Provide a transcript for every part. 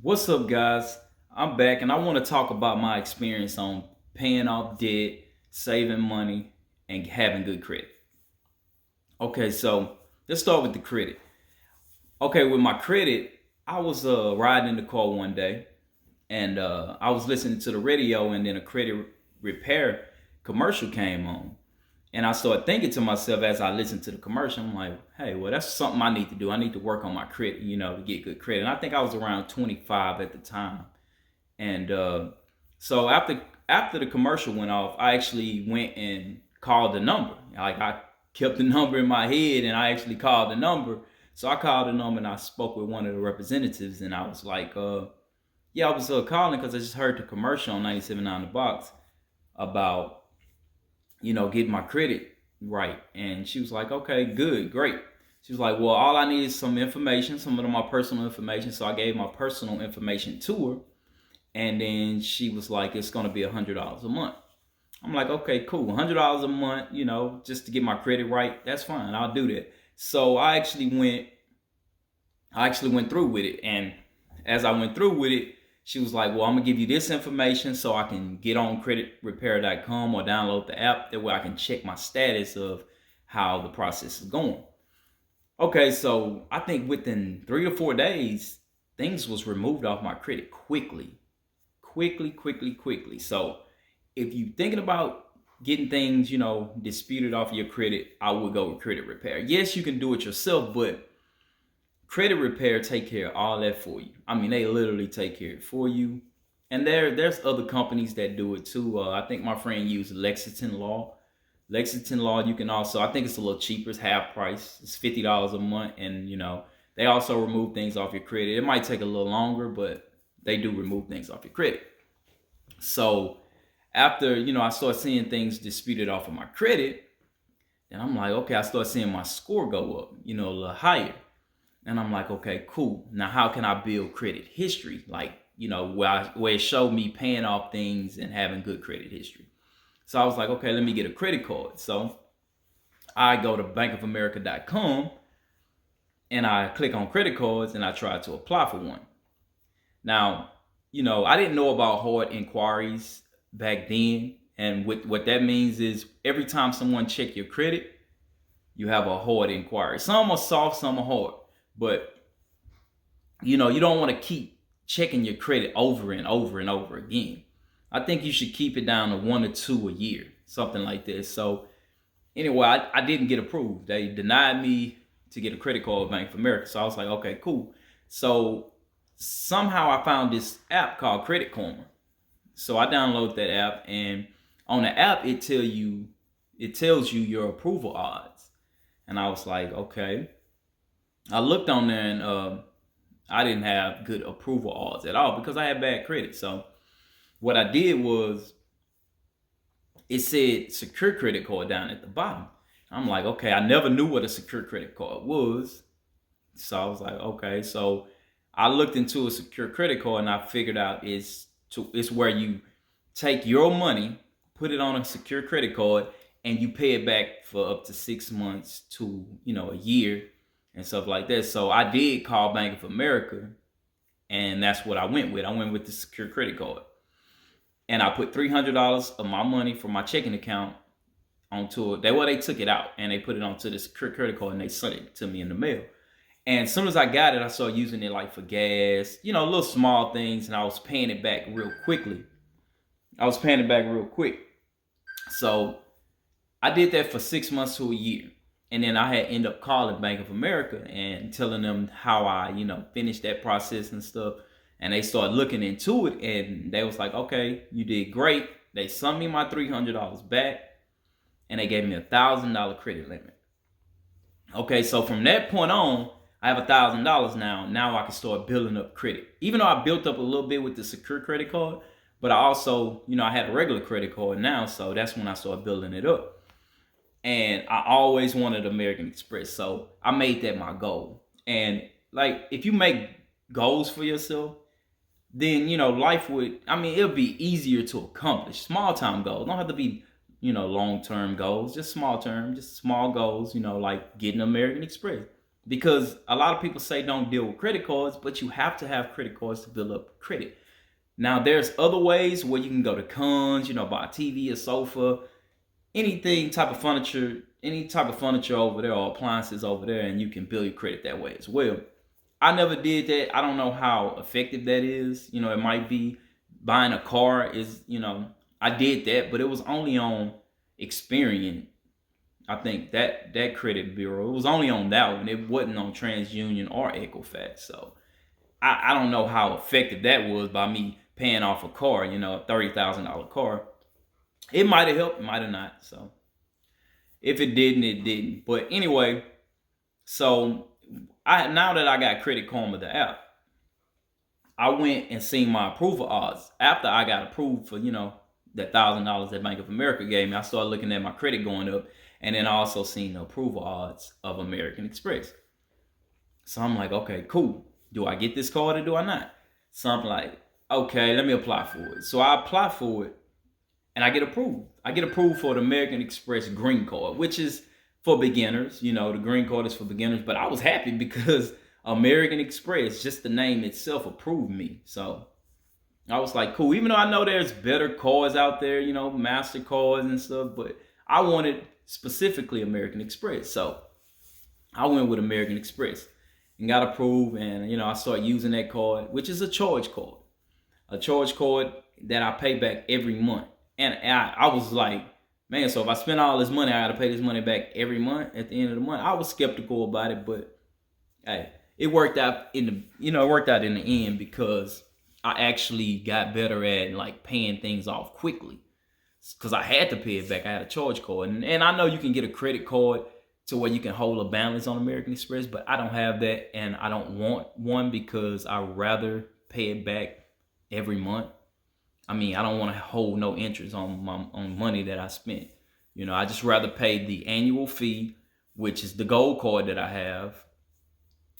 What's up, guys? I'm back and I want to talk about my experience on paying off debt, saving money, and having good credit. Okay, so let's start with the credit. Okay, with my credit, I was riding in the car one day and I was listening to the radio, and then a credit repair commercial came on. And I started thinking to myself as I listened to the commercial, I'm like, hey, well, that's something I need to do. I need to work on my credit, to get good credit. And I think I was around 25 at the time. And so after the commercial went off, I actually went and called the number. Like I kept the number in my head, and I actually called the number. So I called the number and I spoke with one of the representatives, and I was like, yeah, I was calling because I just heard the commercial on 97.9 The Box about getting my credit right. And she was like, okay, good, great. She was like, well, all I need is some information, some of my personal information. So I gave my personal information to her, and then she was like, it's going to be $100 a month. I'm like, okay, cool. $100 a month, just to get my credit right. That's fine. I'll do that. So I actually went through with it. And as I went through with it, she was like, well, I'm going to give you this information so I can get on creditrepair.com or download the app. That way I can check my status of how the process is going. Okay, so I think within 3 to 4 days, things was removed off my credit quickly. So if you thinking about getting things, disputed off your credit, I would go with credit repair. Yes, you can do it yourself, but credit repair take care of all that for you. I mean, they literally take care of it for you. And there's other companies that do it too. I think my friend used Lexington Law. Lexington Law, you can also, I think it's a little cheaper. It's half price. It's $50 a month, and they also remove things off your credit. It might take a little longer, but they do remove things off your credit. So after I start seeing things disputed off of my credit, then I'm like, okay, I start seeing my score go up, a little higher. And I'm like, okay, cool. Now how can I build credit history? Like, where it showed me paying off things and having good credit history. So I was like, okay, let me get a credit card. So I go to bankofamerica.com and I click on credit cards and I try to apply for one. Now, I didn't know about hard inquiries back then. And what that means is every time someone check your credit, you have a hard inquiry. Some are soft, some are hard. But, you don't want to keep checking your credit over and over and over again. I think you should keep it down to 1 or 2 a year, something like this. So anyway, I didn't get approved. They denied me to get a credit card with Bank of America. So I was like, okay, cool. So somehow I found this app called Credit Karma. So I downloaded that app, and on the app it tells you your approval odds. And I was like, okay. I looked on there, and I didn't have good approval odds at all because I had bad credit. So what I did was, it said secure credit card down at the bottom. I'm like, okay, I never knew what a secure credit card was. So I was like, okay. So I looked into a secure credit card, and I figured out it's where you take your money, put it on a secure credit card, and you pay it back for up to 6 months to a year and stuff like that. So I did call Bank of America, and that's what I went with. I went with the secure credit card, and I put $300 of my money from my checking account onto it. They took it out and they put it onto the secure credit card, and they sent it to me in the mail. And as soon as I got it, I started using it like for gas, little small things, and I was paying it back real quickly. So I did that for 6 months to a year. And then I had end up calling Bank of America and telling them how I, finished that process and stuff. And they started looking into it, and they was like, okay, you did great. They sent me my $300 back, and they gave me $1,000 credit limit. Okay, so from that point on, I have $1,000 now. Now I can start building up credit. Even though I built up a little bit with the secure credit card, but I also, I had a regular credit card now, so that's when I started building it up. And I always wanted American Express, so I made that my goal. And like, if you make goals for yourself, then life would, it'll be easier to accomplish. Small time goals don't have to be long term goals, just small term, just small goals. Like getting American Express. because a lot of people say don't deal with credit cards, but you have to have credit cards to build up credit. Now, there's other ways where you can go to Cons, buy a TV, a sofa, anything type of furniture, any type of furniture over there or appliances over there, and you can build your credit that way as well. I never did that. I don't know how effective that is. It might be buying a car is, I did that, but it was only on Experian. I think that credit bureau, it was only on that one. It wasn't on TransUnion or Equifax. So I don't know how effective that was by me paying off a car, a $30,000 car. It might have helped, it might have not. So if it didn't, it didn't. But anyway, so now that I got Credit Karma, the app, I went and seen my approval odds. After I got approved for, that $1,000 that Bank of America gave me, I started looking at my credit going up. And then I also seen the approval odds of American Express. So I'm like, okay, cool. Do I get this card or do I not? So I'm like, okay, let me apply for it. So I apply for it and I get approved. I get approved for the American Express Green Card, which is for beginners. The Green Card is for beginners. But I was happy because American Express, just the name itself, approved me. So I was like, cool. Even though I know there's better cards out there, MasterCards and stuff, but I wanted specifically American Express. So I went with American Express and got approved. And, I started using that card, which is a charge card. A charge card that I pay back every month. And I was like, man, so if I spend all this money, I got to pay this money back every month at the end of the month. I was skeptical about it, but hey, it worked out in the end because I actually got better at like paying things off quickly. Because I had to pay it back. I had a charge card. And I know you can get a credit card to where you can hold a balance on American Express, but I don't have that and I don't want one because I'd rather pay it back every month. I don't want to hold no interest on money that I spent. I just rather pay the annual fee, which is the gold card that I have.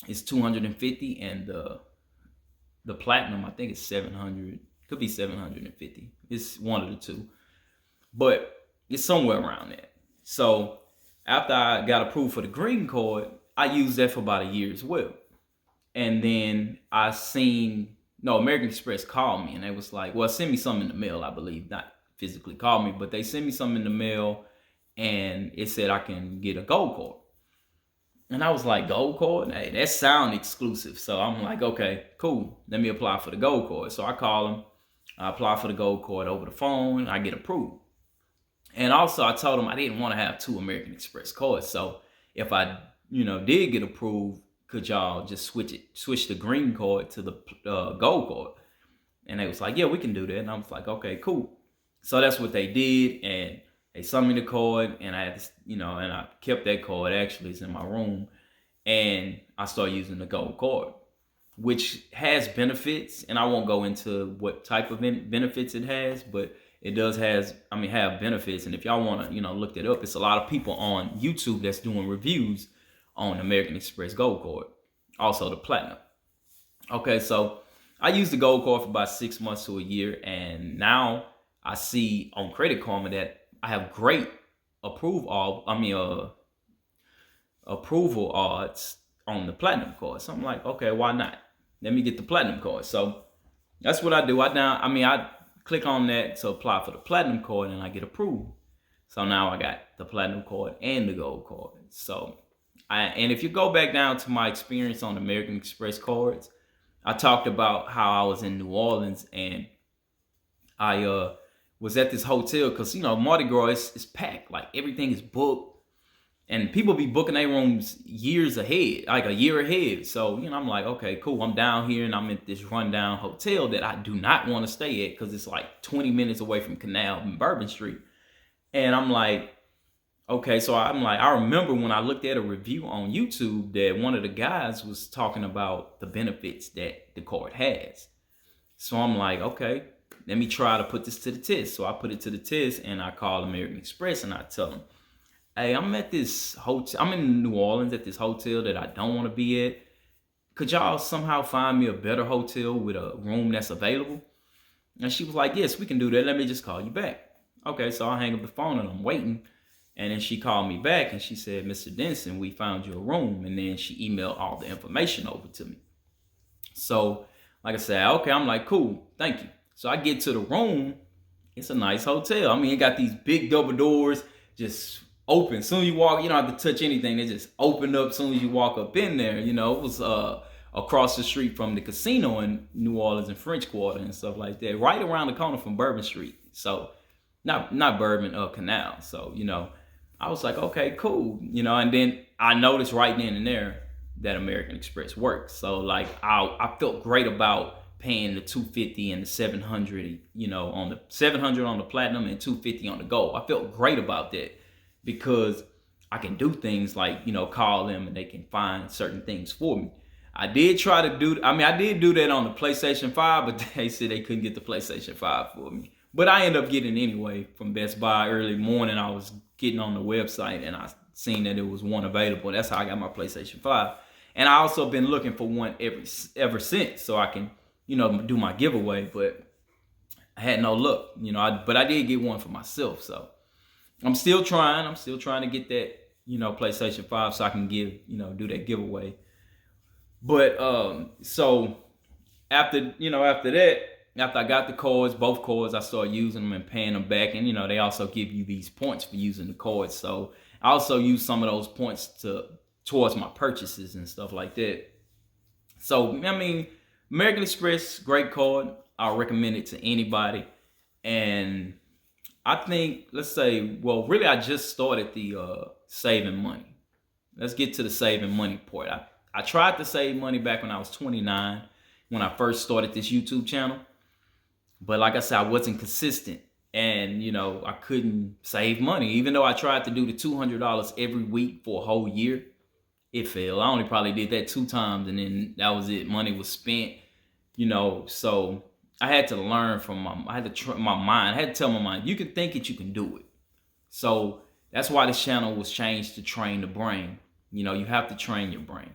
It's $250 and the platinum, I think it's $700. Could be $750. It's one of the two. But it's somewhere around that. So after I got approved for the green card, I used that for about a year as well. And then American Express called me and they was like, well, send me something in the mail, I believe. Not physically called me, but they sent me something in the mail and it said I can get a gold card. And I was like, gold card? Hey, that sound exclusive. So I'm like, okay, cool. Let me apply for the gold card. So I call them. I apply for the gold card over the phone. I get approved. And also I told them I didn't want to have two American Express cards. So if I, did get approved, could y'all just switch the green card to the gold card? And they was like, yeah, we can do that. And I was like, okay, cool. So that's what they did. And they sent me the card and I had to, and I kept that card. Actually, it's in my room. And I started using the gold card, which has benefits. And I won't go into what type of benefits it has, but it does have benefits. And if y'all want to, look it up, it's a lot of people on YouTube that's doing reviews on American Express Gold Card. Also the Platinum. Okay, so I used the Gold Card for about 6 months to a year. And now I see on Credit Karma that I have great approval odds on the Platinum card. So I'm like, okay, why not? Let me get the Platinum card. So that's what I do. I click on that to apply for the Platinum card and I get approved. So now I got the Platinum card and the Gold card. So and if you go back down to my experience on American Express cards, I talked about how I was in New Orleans and I was at this hotel because, Mardi Gras is packed. Like everything is booked and people be booking their rooms years ahead, like a year ahead. So, I'm like, okay, cool. I'm down here and I'm at this rundown hotel that I do not want to stay at because it's like 20 minutes away from Canal and Bourbon Street. And I'm like, okay, so I remember when I looked at a review on YouTube that one of the guys was talking about the benefits that the card has. So I'm like, okay, let me try to put this to the test. So I put it to the test and I call American Express and I tell them, hey, I'm at this hotel. I'm in New Orleans at this hotel that I don't want to be at. Could y'all somehow find me a better hotel with a room that's available? And she was like, yes, we can do that. Let me just call you back. Okay, so I hang up the phone and I'm waiting. And then she called me back and she said, Mr. Denson, we found your room. And then she emailed all the information over to me. So, like I said, okay, I'm like, cool, thank you. So I get to the room. It's a nice hotel. I mean, it got these big double doors, just open. Soon as you walk, you don't have to touch anything. They just open up soon as you walk up in there. You know, it was across the street from the casino in New Orleans and French Quarter and stuff like that. Right around the corner from Bourbon Street. So, not Bourbon, Canal. So, you know, I was like, okay, cool. You know, and then I noticed right then and there that American Express works. So, like, I felt great about paying the $250 and the $700, you know, on the $700 on the platinum and $250 on the gold. I felt great about that because I can do things like, you know, call them and they can find certain things for me. I did do that on the PlayStation 5, but they said they couldn't get the PlayStation 5 for me. But I ended up getting it anyway from Best Buy early morning. I was getting on the website and I seen that it was one available. That's how I got my PlayStation 5. And I also been looking for one ever since so I can, you know, do my giveaway, but I had no luck, you know, but I did get one for myself. So I'm still trying to get that, you know, PlayStation 5 so I can do that giveaway. But, so after that, after I got the cords, both cords, I started using them and paying them back. And, you know, they also give you these points for using the cords. So I also use some of those points towards my purchases and stuff like that. So, I mean, American Express, great card. I'll recommend it to anybody. And I think, really I just started the saving money. Let's get to the saving money part. I tried to save money back when I was 29, when I first started this YouTube channel. But like I said, I wasn't consistent. And, you know, I couldn't save money. Even though I tried to do the $200 every week for a whole year, it failed. I only probably did that 2 times and then that was it. Money was spent, you know. So I had to learn from I had to tell my mind, you can think it, you can do it. So that's why this channel was changed to train the brain. You know, you have to train your brain.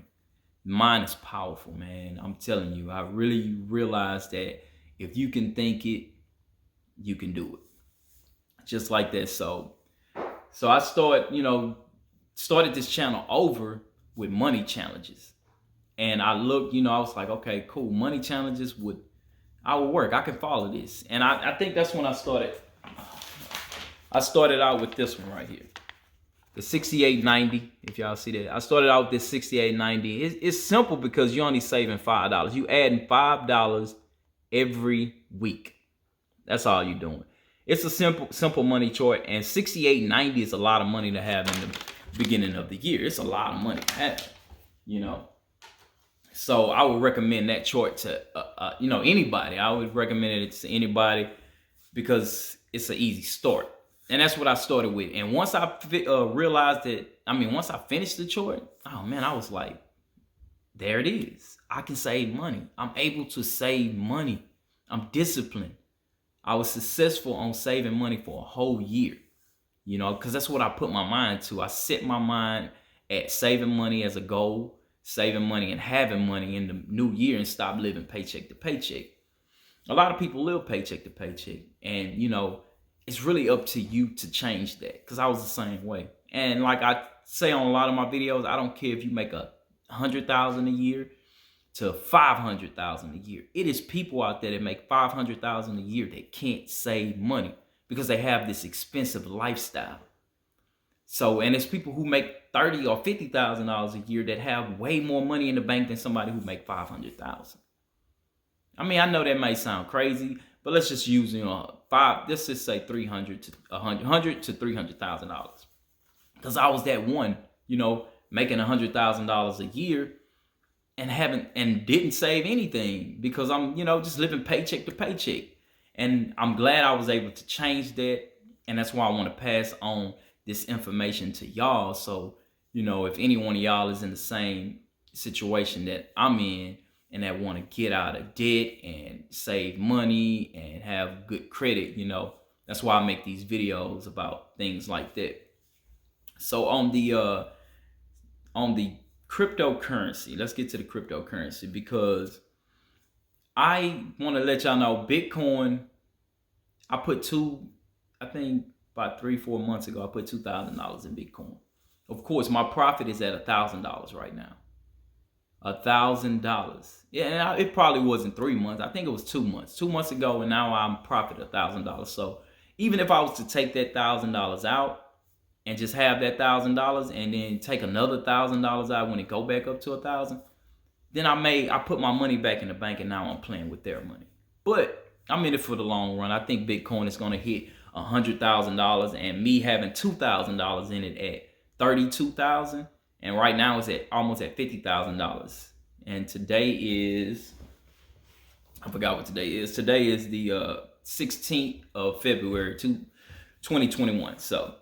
Mind is powerful, man. I'm telling you, I really realized that if you can think it, you can do it. Just like that. So I started this channel over with money challenges. And I looked, you know, I was like, okay, cool. Money challenges would work. I can follow this. And I think that's when I started. I started out with this one right here. The 6890, if y'all see that. I started out with this 6890. It's simple because you're only saving $5. You adding $5 every week. That's all you're doing. It's a simple money chart, and 6890 is a lot of money to have in the beginning of the year. It's a lot of money to have, you know. So I would recommend that chart to anybody. I would recommend it to anybody because it's an easy start. And that's what I started with. And once I realized that, once I finished the chart, oh man, I was like, there it is. I can save money. I'm able to save money. I'm disciplined. I was successful on saving money for a whole year, you know, because that's what I put my mind to. I set my mind at saving money as a goal, saving money and having money in the new year, and stop living paycheck to paycheck. A lot of people live paycheck to paycheck, and, you know, it's really up to you to change that, because I was the same way. And like I say on a lot of my videos, I don't care if you make $100,000 a year to $500,000 a year. It is people out there that make $500,000 a year that can't save money because they have this expensive lifestyle. So, and it's people who make $30,000 or $50,000 a year that have way more money in the bank than somebody who make $500,000. I know that may sound crazy, but let's just use, let's just say $300,000 to $100,000 to $300,000. Because I was that one, making $100,000 a year and didn't save anything because I'm, just living paycheck to paycheck. And I'm glad I was able to change that. And that's why I want to pass on this information to y'all. So, if any one of y'all is in the same situation that I'm in and that want to get out of debt and save money and have good credit, that's why I make these videos about things like that. So on the cryptocurrency, let's get to the cryptocurrency, because I want to let y'all know Bitcoin, I put two about 3-4 months ago, I put $2,000 in Bitcoin. Of course, my profit is at $1,000 right now. $1,000. Yeah, and it probably wasn't 3 months. I think it was 2 months. 2 months ago, and now I'm profit $1,000. So even if I was to take that $1,000 out and just have that $1,000 and then take another $1,000 out when it go back up to 1,000, then I put my money back in the bank, and now I'm playing with their money. But I'm in it for the long run. I think Bitcoin is gonna hit $100,000, and me having $2,000 in it at 32,000, and right now it's at almost at $50,000. And today is, I forgot what today is. Today is the 16th of February 2021. So,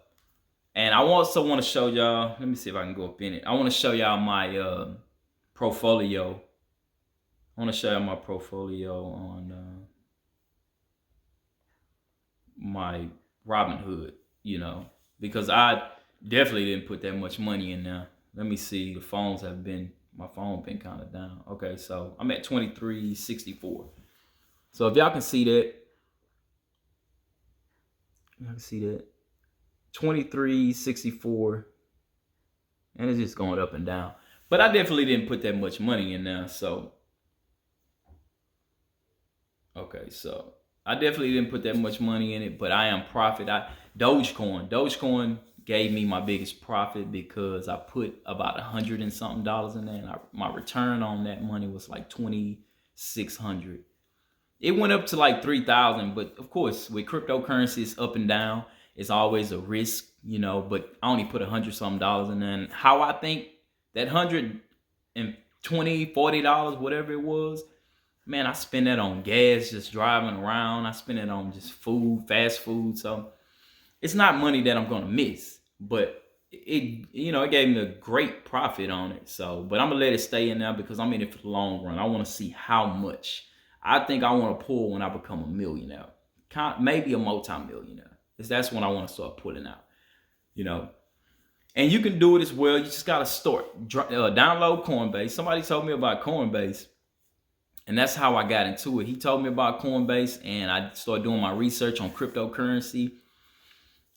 and I also want to show y'all. Let me see if I can go up in it. I want to show y'all my portfolio. I want to show y'all my portfolio on my Robinhood, because I definitely didn't put that much money in there. Let me see. My phone been kind of down. Okay, so I'm at 2364. So if y'all can see that, 2364, and it's just going up and down. But I definitely didn't put that much money in there. So, okay, so I definitely didn't put that much money in it, but I am profit. Dogecoin gave me my biggest profit because I put about $100 and something in there, and my return on that money was like 2,600. It went up to like 3,000, but of course with cryptocurrency, it's up and down. It's always a risk, But I only put $100 something in there. And how I think that $120, $40, whatever it was, man, I spend that on gas, just driving around. I spend it on just food, fast food. So it's not money that I'm going to miss, but it gave me a great profit on it. So, but I'm going to let it stay in there because I'm in it for the long run. I want to see how much I think I want to pull when I become a millionaire, maybe a multi-millionaire. That's when I want to start pulling out, And you can do it as well. You just got to start. Download Coinbase. Somebody told me about Coinbase, and that's how I got into it. He told me about Coinbase, and I started doing my research on cryptocurrency.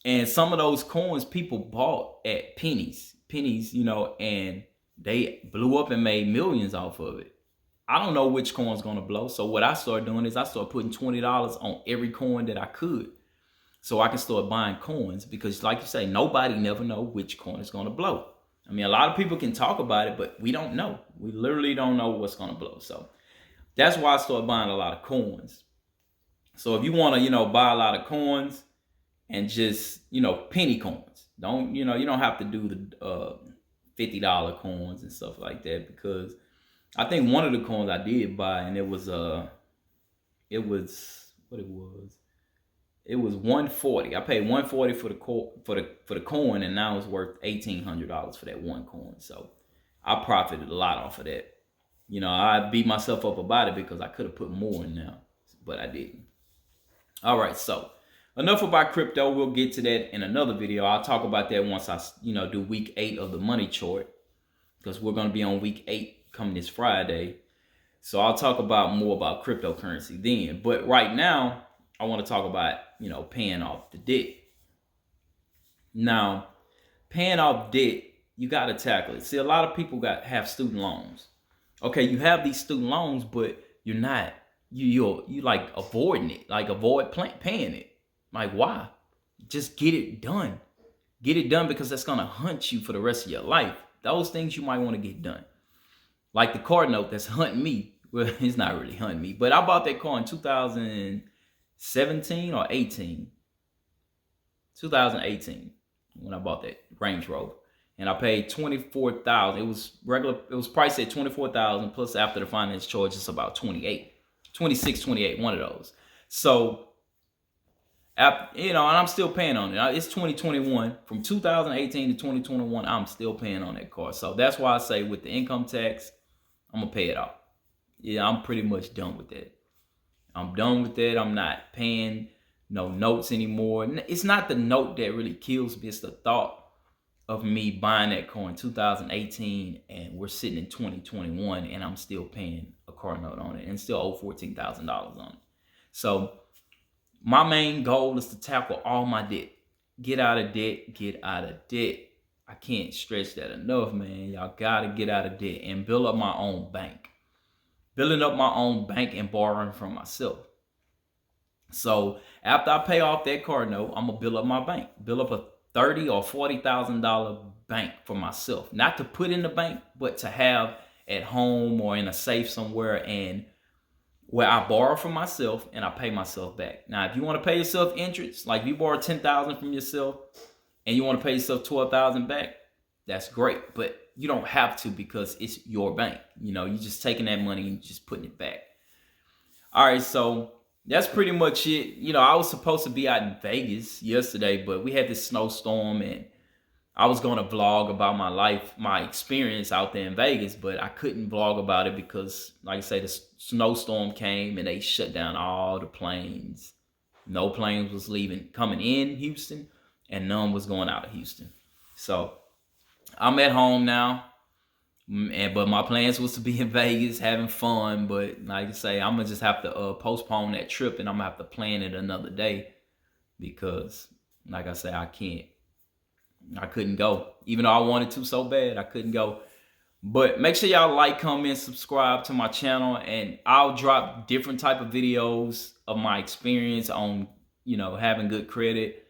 And some of those coins people bought at pennies, and they blew up and made millions off of it. I don't know which coin's going to blow. So what I started doing is I started putting $20 on every coin that I could, so I can start buying coins, because like you say, nobody never know which coin is going to blow. I mean, a lot of people can talk about it, but we don't know. We literally don't know what's going to blow. So that's why I started buying a lot of coins. So if you want to, buy a lot of coins and just, penny coins, you don't have to do the $50 coins and stuff like that, because I think one of the coins I did buy, and it was $140. I paid $140 for the coin, and now it's worth $1,800 for that one coin. So I profited a lot off of that. I beat myself up about it because I could have put more in there, but I didn't. All right, so enough about crypto. We'll get to that in another video. I'll talk about that once I do week 8 of the money chart, because we're going to be on week 8 coming this Friday. So I'll talk more about cryptocurrency then. But right now, I want to talk about, paying off the debt. Now, paying off debt, you got to tackle it. See, a lot of people have student loans. Okay, you have these student loans, but you're not, you like avoiding it, like avoid paying it. Like, why? Just get it done. Get it done, because that's going to hunt you for the rest of your life. Those things you might want to get done. Like the car note that's hunting me. Well, it's not really hunting me, but I bought that car in 2017 or 18. 2018 when I bought that Range Rover, and I paid $24,000. It was regular. It was priced at $24,000 plus after the finance charge, it's about 26, 28, one of those. So, and I'm still paying on it. It's 2021. From 2018 to 2021, I'm still paying on that car. So that's why I say with the income tax, I'm gonna pay it off. Yeah, I'm pretty much done with that. I'm done with that. I'm not paying no notes anymore. It's not the note that really kills me. It's the thought of me buying that car in 2018, and we're sitting in 2021, and I'm still paying a car note on it and still owe $14,000 on it. So my main goal is to tackle all my debt. Get out of debt. Get out of debt. I can't stress that enough, man. Y'all gotta get out of debt and build up my own bank. Building up my own bank and borrowing from myself. So after I pay off that car note, I'm gonna build up my bank. Build up a $30,000 or $40,000 bank for myself. Not to put in the bank, but to have at home or in a safe somewhere, and where I borrow from myself and I pay myself back. Now, if you want to pay yourself interest, like if you borrow $10,000 from yourself and you want to pay yourself $12,000 back, that's great. But you don't have to, because it's your bank. You know, you're just taking that money and just putting it back. All right, so that's pretty much it. You know, I was supposed to be out in Vegas yesterday, but we had this snowstorm, and I was going to vlog about my life, my experience out there in Vegas, but I couldn't vlog about it because, like I say, the snowstorm came and they shut down all the planes. No planes was coming in Houston, and none was going out of Houston. So I'm at home now, but my plans was to be in Vegas having fun. But like I say, I'm gonna just have to postpone that trip, and I'm gonna have to plan it another day, because, like I say, I couldn't go. Even though I wanted to so bad, I couldn't go. But make sure y'all like, comment, subscribe to my channel, and I'll drop different type of videos of my experience on, you know, having good credit,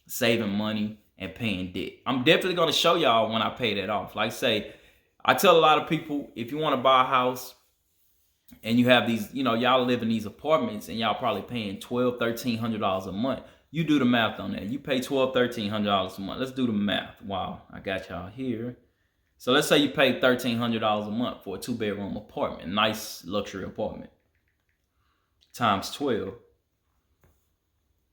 saving money, and paying debt. I'm definitely going to show y'all when I pay that off. Like I say, I tell a lot of people, if you want to buy a house and you have these, you know, y'all live in these apartments and y'all probably paying $1,200-$1,300 a month. You do the math on that. You pay $1,200-$1,300 a month. Let's do the math. Wow, I got y'all here. So let's say you pay $1,300 a month for a 2-bedroom apartment, nice luxury apartment, times 12.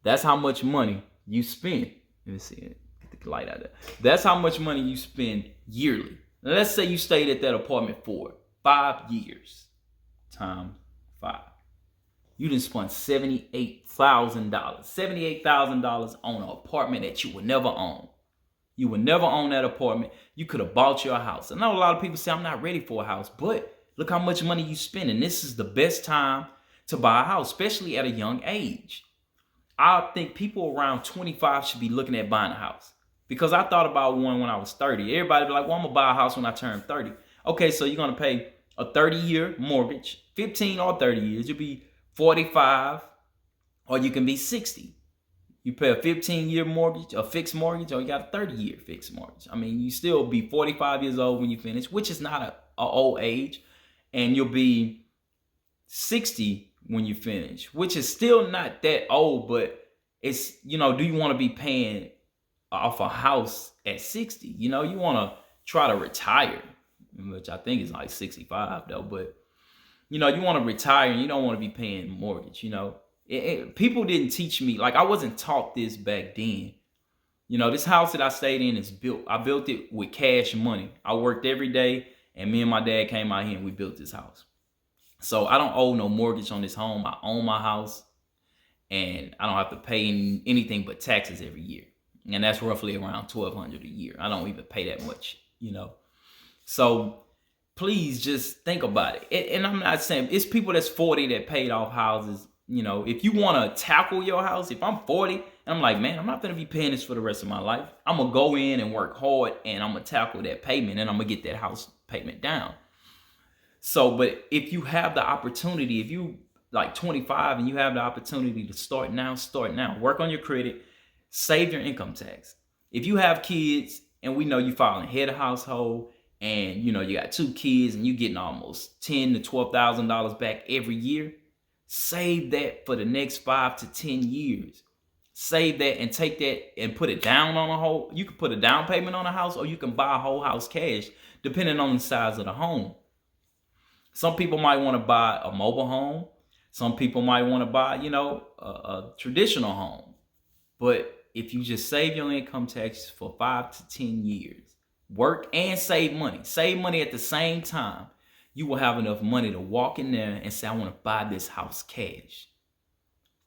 That's how much money you spend. Let me see it. Get the light out of there. That's how much money you spend yearly. Now, let's say you stayed at that apartment for 5 years, times 5. You done spent $78,000. $78,000 on an apartment that you would never own. You would never own that apartment. You could have bought your house. I know a lot of people say, I'm not ready for a house, but look how much money you spend. And this is the best time to buy a house, especially at a young age. I think people around 25 should be looking at buying a house, because I thought about one when I was 30. Everybody be like, well, I'm going to buy a house when I turn 30. Okay, so you're going to pay a 30-year mortgage, 15 or 30 years. You'll be 45, or you can be 60. You pay a 15-year mortgage, a fixed mortgage, or you got a 30-year fixed mortgage. I mean, you still be 45 years old when you finish, which is not a old age. And you'll be 60 when you finish, which is still not that old, but it's, you know, do you want to be paying off a house at 60? You know, you want to try to retire, which I think is like 65 though, but you know, you want to retire and you don't want to be paying mortgage. You know, people didn't teach me, like I wasn't taught this back then. You know, this house that I stayed in is built. I built it with cash money. I worked every day, and me and my dad came out here and we built this house. So I don't owe no mortgage on this home. I own my house, and I don't have to pay anything but taxes every year. And that's roughly around $1,200 a year. I don't even pay that much, you know. So please just think about it. And I'm not saying, it's people that's 40 that paid off houses. You know, if you want to tackle your house, if I'm 40 and I'm like, man, I'm not going to be paying this for the rest of my life. I'm going to go in and work hard, and I'm going to tackle that payment, and I'm going to get that house payment down. So, but if you have the opportunity, if you like 25 and you have the opportunity to start now, work on your credit, save your income tax. If you have kids, and we know you filing head of household, and you know you got 2 kids and you getting almost $10,000 to $12,000 back every year, save that for the next 5 to 10 years. Save that and take that and put it down on a whole. You can put a down payment on a house, or you can buy a whole house cash, depending on the size of the home. Some people might want to buy a mobile home. Some people might want to buy, you know, a traditional home. But if you just save your income taxes for 5 to 10 years, work and save money at the same time, you will have enough money to walk in there and say, I want to buy this house cash.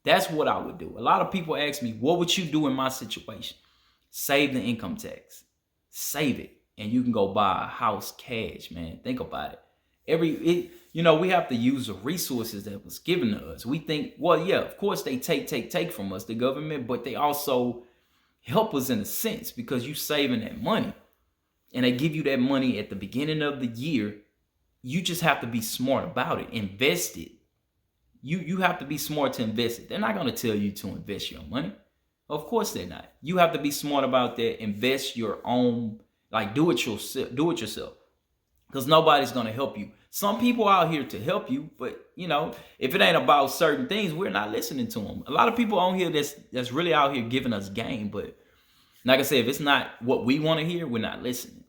That's what I would do. A lot of people ask me, what would you do in my situation? Save the income tax. Save it. And you can go buy a house cash, man. Think about it. You know, we have to use the resources that was given to us. We think, well, yeah, of course they take from us, the government, but they also helpers in a sense, because you saving that money and they give you that money at the beginning of the year. You just have to be smart about it. Invest it. You have to be smart to invest it. They're not going to tell you to invest your money. Of course they're not. You have to be smart about that. Invest your own, like do it yourself. Do it yourself. Because nobody's going to help you. Some people out here to help you, but if it ain't about certain things, we're not listening to them. A lot of people on here that's really out here giving us game, but like I said, if it's not what we want to hear, we're not listening.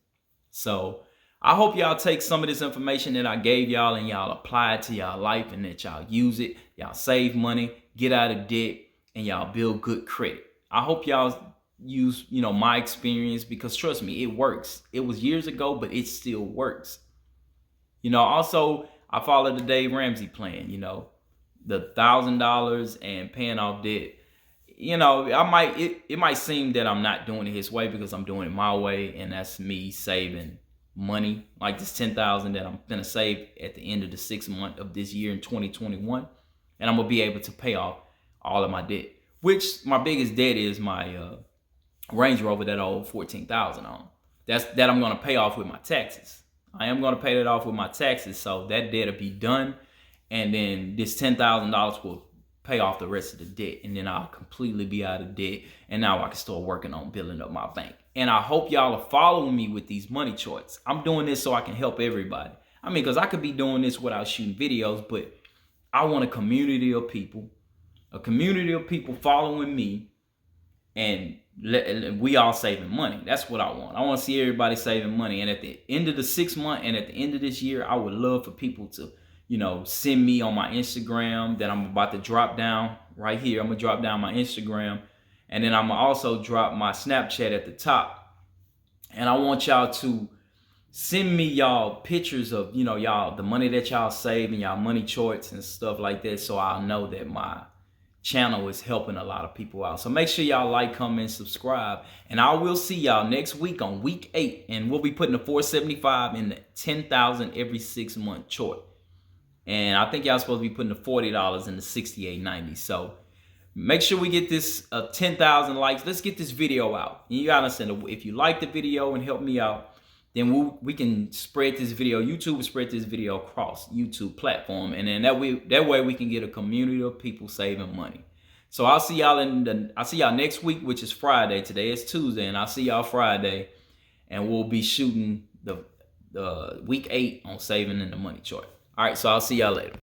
So I hope y'all take some of this information that I gave y'all and y'all apply it to y'all life, and that y'all use it. Y'all save money, get out of debt, and y'all build good credit. I hope y'all use, my experience, because trust me, it works. It was years ago, but it still works. Also, I follow the Dave Ramsey plan, the $1,000 and paying off debt. It might seem that I'm not doing it his way, because I'm doing it my way, and that's me saving money, like this $10,000 that I'm gonna save at the end of the 6th month of this year in 2021, and I'm gonna be able to pay off all of my debt. Which my biggest debt is my Range Rover that I owe $14,000 on. That I'm gonna pay off with my taxes. I am gonna pay that off with my taxes, so that debt will be done, and then this $10,000 will pay off the rest of the debt, and then I'll completely be out of debt, and now I can start working on building up my bank. And I hope y'all are following me with these money charts. I'm doing this so I can help everybody. Because I could be doing this without shooting videos, but I want a community of people following me, and we all saving money. That's what I want. I want to see everybody saving money. And at the end of the 6th month and at the end of this year, I would love for people to, send me on my Instagram that I'm about to drop down right here. I'm going to drop down my Instagram, and then I'm going to also drop my Snapchat at the top. And I want y'all to send me y'all pictures of, y'all, the money that y'all save and y'all money charts and stuff like that, so I'll know that my channel is helping a lot of people out. So make sure y'all like, comment, subscribe, and I will see y'all next week on week 8, and we'll be putting the 475 in the 10,000 every 6 month chart. And I think y'all supposed to be putting the $40 in the 68.90. So make sure we get this 10,000 likes. Let's get this video out. And you gotta understand, if you like the video and help me out, then we can spread this video. YouTube will spread this video across YouTube platform, and then that way we can get a community of people saving money. So I'll see y'all next week, which is Friday. Today is Tuesday, and I'll see y'all Friday, and we'll be shooting the week 8 on saving in the money chart. All right, so I'll see y'all later.